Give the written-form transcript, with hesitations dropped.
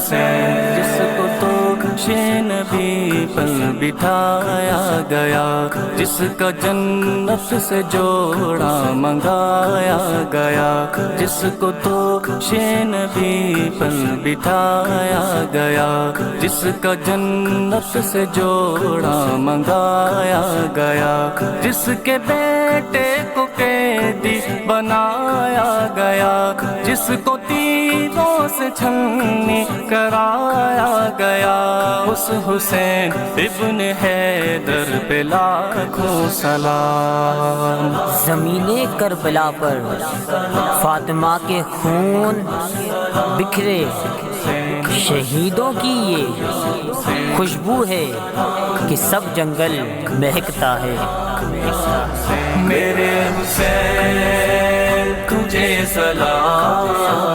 حسین جس کو تو نبی پر بٹھایا گیا، جس کا جنت سے جوڑا منگایا گیا، جس کو تو نبی پر بٹھایا گیا، جس کا جنت سے جوڑا منگایا گیا، جس کے بیٹے کو قیدی بنایا گیا، جس کو تیروں سے چھلنی کرایا گیا، اس حسین ابن حیدر پہ لاکھوں سلام۔ زمین کربلا پر فاطمہ کے خون بکھرے، شہیدوں کی یہ خوشبو ہے کہ سب جنگل مہکتا ہے۔ میرے حسین تجھے سلام۔